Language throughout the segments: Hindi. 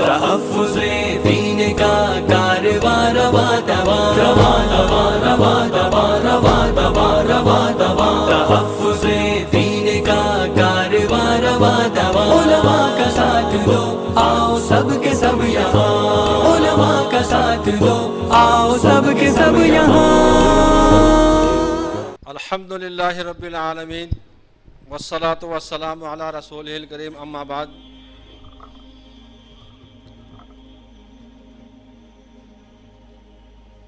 तहफ़्फ़ुज़े दीन का कारवां रवा दवा रवा दवा रवा दवा रवा दवा रवा दवा। तहफ़्फ़ुज़े दीन का कारवां रवा दवा। उलमा का साथ दो आओ सब के सब यहाँ, उलमा का साथ दो आओ सब के सब यहाँ। अल्हम्दुलिल्लाहि रब्बिल आलमीन वस्सलातु वस्सलामु अला रसूलिहिल करीम, अम्मा बाद।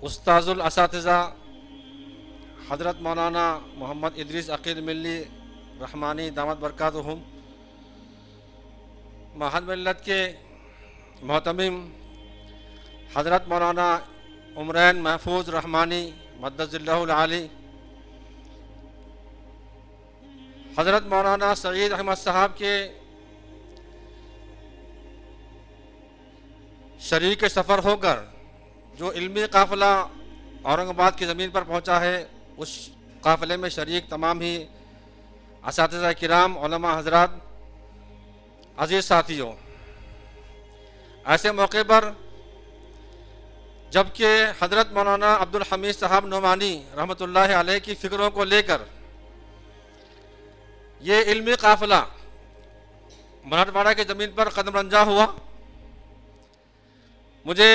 उस्ताजुल असातिज़ा हज़रत मौलाना मोहम्मद इदरीस अकील मिल्ली रहमानी दामत बरकातुहुम, महद मिल्लत के मोहतमिम हज़रत मौलाना उमरैन महफूज रहमानी मद्दज़िल्लाहुल आली, हज़रत मौलाना सईद अहमद साहब के शरीक सफ़र होकर जो इल्मी काफ़िला औरंगाबाद की ज़मीन पर पहुँचा है, उस काफ़िले में शरीक तमाम ही असातिज़ा किराम, उलमा हज़रात, अज़ीज़ साथियों, ऐसे मौके पर जबकि हज़रत मौलाना अब्दुल हमीद साहब नोमानी रहमतुल्लाह अलैह की फ़िक्रों को लेकर ये इल्मी काफ़िला मराठवाड़ा की ज़मीन पर कदम रंजा हुआ, मुझे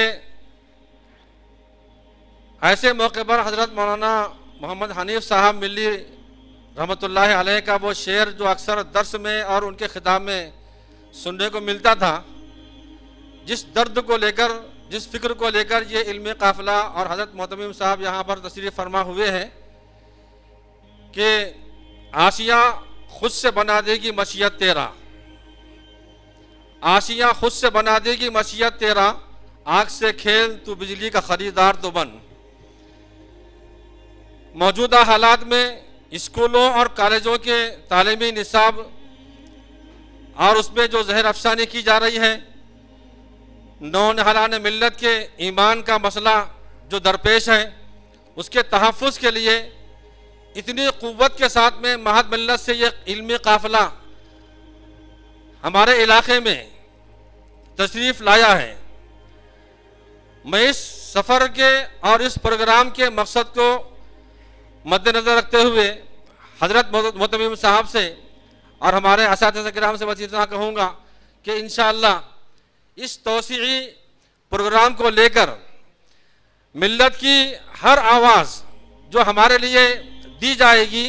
ऐसे मौके पर हज़रत मौलाना मोहम्मद हनीफ साहब मिल्ली रहमतुल्लाह अलैह का वो शेर जो अक्सर दर्स में और उनके खिताब में सुनने को मिलता था, जिस दर्द को लेकर, जिस फ़िक्र को लेकर ये इल्मी काफ़िला और हज़रत मोहतमिम साहब यहाँ पर तशरीफ़ फरमा हुए हैं कि आसिया खुद से बना देगी मशीयत तेरा, आसिया खुद से बना देगी मशीयत तेरा, आग से खेल तू बिजली का ख़रीदार तो बन। मौजूदा हालात में स्कूलों और कॉलेजों के तालीमी निसाब और उसमें जो जहर अफसानी की जा रही है, नौनिहालान मिल्लत के ईमान का मसला जो दरपेश है, उसके तहफ़्फ़ुज़ के लिए इतनी क़ुव्वत के साथ में महद मिल्लत से ये इल्मी काफ़िला हमारे इलाक़े में तशरीफ़ लाया है। मैं इस सफ़र के और इस प्रोग्राम के मकसद को मद्देनज़र रखते हुए हज़रत मोहतमिम साहब से और हमारे असातिज़ा किराम से बस इतना कहूँगा कि इंशाअल्लाह इस तौसीई प्रोग्राम को लेकर मिल्लत की हर आवाज़ जो हमारे लिए दी जाएगी,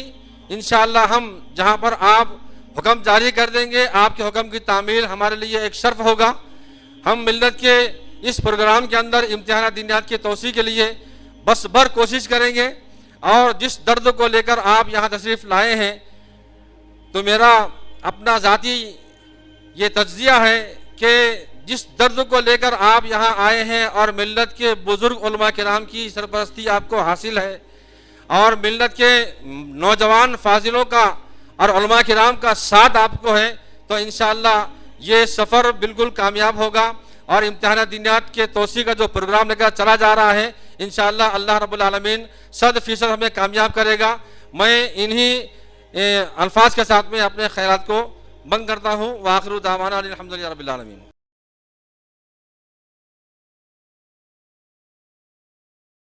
इंशाअल्लाह हम जहाँ पर आप हुक्म जारी कर देंगे, आपके हुक्म की तामील हमारे लिए एक शर्फ होगा। हम मिल्लत के इस प्रोग्राम के अंदर इम्तिहान दीनियात की तौसी के लिए बस भर कोशिश करेंगे। और जिस दर्द को लेकर आप यहाँ तशरीफ़ लाए हैं, तो मेरा अपना ज़ाती ये तज्ज़िया है कि जिस दर्द को लेकर आप यहाँ आए हैं और मिल्लत के बुज़ुर्ग उलमा किराम की सरपरस्ती आपको हासिल है और मिल्लत के नौजवान फाजिलों का और उलमा किराम का साथ आपको है, तो इंशाअल्लाह ये सफ़र बिल्कुल कामयाब होगा। और इम्तिहान दीनियात के तौसी का जो प्रोग्राम लेकर चला जा रहा है, इंशाअल्लाह अल्लाह रब्बुल आलमीन 100% हमें कामयाब करेगा। मैं इन्हीं अल्फाज के साथ में अपने ख़यालात को बंद करता हूँ। व आखिरु दावाना अनिल हम्दुलिल्लाहि रब्बिल आलमीन।